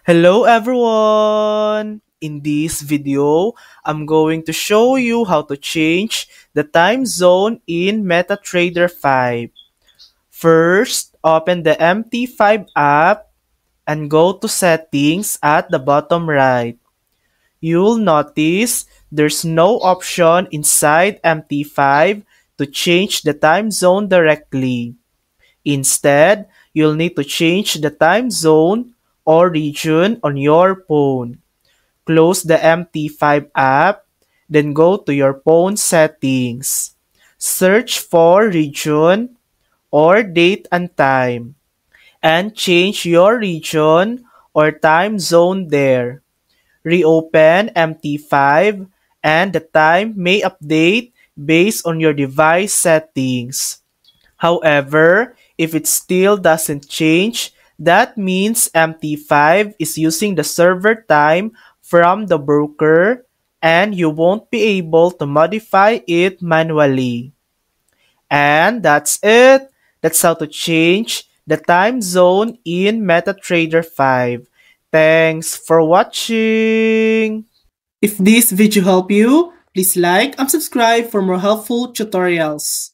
Hello everyone! In this video, I'm going to show you how to change the time zone in MetaTrader 5. First, open the MT5 app and go to Settings at the bottom right. You'll notice there's no option inside MT5 to change the time zone directly. Instead, you'll need to change the time zone or region on your phone. Close the MT5 app, then go to your phone settings. Search for region or date and time, and change your region or time zone there. Reopen MT5 and the time may update based on your device settings. However, if it still doesn't change, that means MT5 is using the server time from the broker and you won't be able to modify it manually. And that's it. That's how to change the time zone in MetaTrader 5. Thanks for watching. If this video helped you, please like and subscribe for more helpful tutorials.